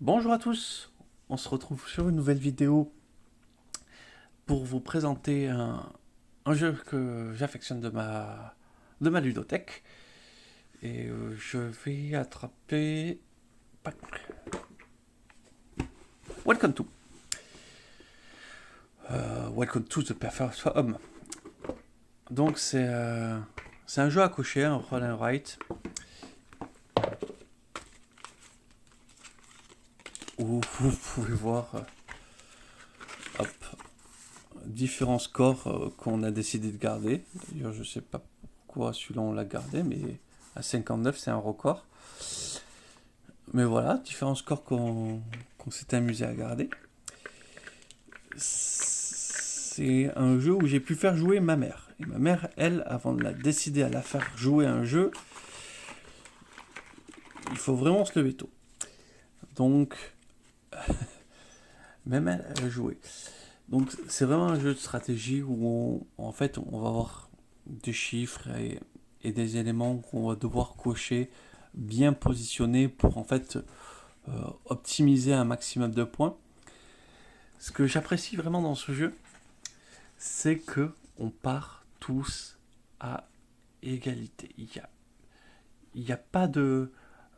Bonjour à tous, on se retrouve sur une nouvelle vidéo pour vous présenter un jeu que j'affectionne de ma ludothèque. Et je vais attraper... Pac. Welcome to. Welcome to the Perfect Home. Donc c'est un jeu à cocher, un roll and write, où vous pouvez voir hop, différents scores qu'on a décidé de garder. D'ailleurs, je sais pas pourquoi celui-là on l'a gardé, mais à 59 c'est un record. Mais voilà, différents scores qu'on s'est amusé à garder. C'est un jeu où j'ai pu faire jouer ma mère. Et ma mère, elle, avant de la décider à la faire jouer à un jeu, il faut vraiment se lever tôt. Donc, même elle, elle a joué. Donc, c'est vraiment un jeu de stratégie où en fait, on va avoir des chiffres et des éléments qu'on va devoir cocher, bien positionnés pour en fait optimiser un maximum de points. Ce que j'apprécie vraiment dans ce jeu, c'est que on part tous à égalité. Il y a pas de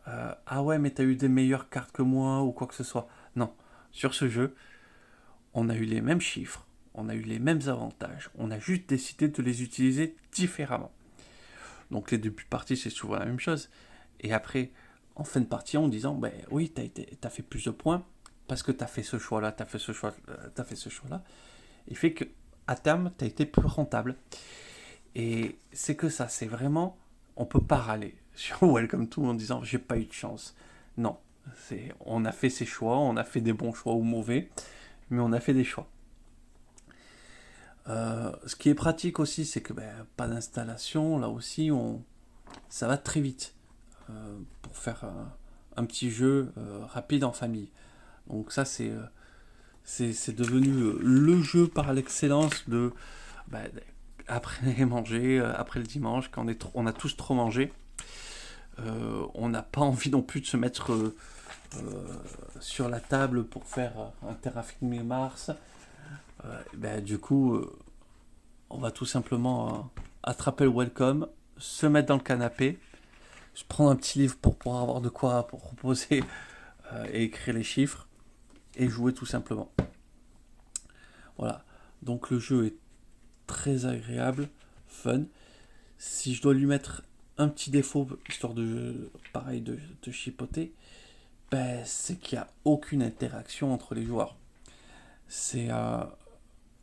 ah ouais, mais t'as eu des meilleures cartes que moi ou quoi que ce soit. Non, sur ce jeu, on a eu les mêmes chiffres, on a eu les mêmes avantages, on a juste décidé de les utiliser différemment. Donc les débuts de partie, c'est souvent la même chose. Et après, en fin de partie, en disant, ben oui, t'as fait plus de points parce que t'as fait ce choix-là, t'as fait ce choix-là. Il fait que à terme, t'as été plus rentable. Et c'est que ça, c'est vraiment, on peut pas râler sur Welcome to en disant j'ai pas eu de chance. Non, on a fait ses choix, on a fait des bons choix ou mauvais, mais on a fait des choix. Ce qui est pratique aussi, c'est que pas d'installation, là aussi, ça va très vite pour faire un petit jeu rapide en famille. Donc ça, c'est devenu le jeu par l'excellence de bah, après manger, après le dimanche, quand on a tous trop mangé. On n'a pas envie non plus de se mettre sur la table pour faire un terraforming Mars. Du coup, on va tout simplement attraper le welcome, se mettre dans le canapé, se prendre un petit livre pour pouvoir avoir de quoi pour proposer et écrire les chiffres et jouer tout simplement. Voilà. Donc le jeu est très agréable, fun. Si je dois lui mettre un petit défaut, histoire de pareil de chipoter, c'est qu'il n'y a aucune interaction entre les joueurs. C'est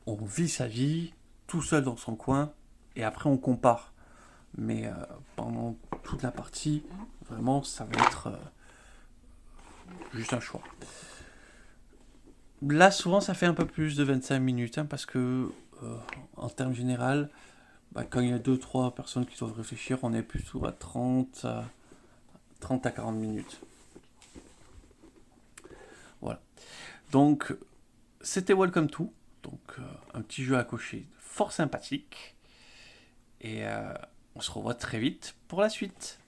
on vit sa vie tout seul dans son coin et après on compare. Mais pendant toute la partie, vraiment, ça va être juste un choix. Là, souvent, ça fait un peu plus de 25 minutes parce que, en termes général, quand il y a 2-3 personnes qui doivent réfléchir, on est plutôt à 30 à 40 minutes. Voilà. Donc, c'était Welcome to. Donc, un petit jeu à cocher fort sympathique. Et on se revoit très vite pour la suite.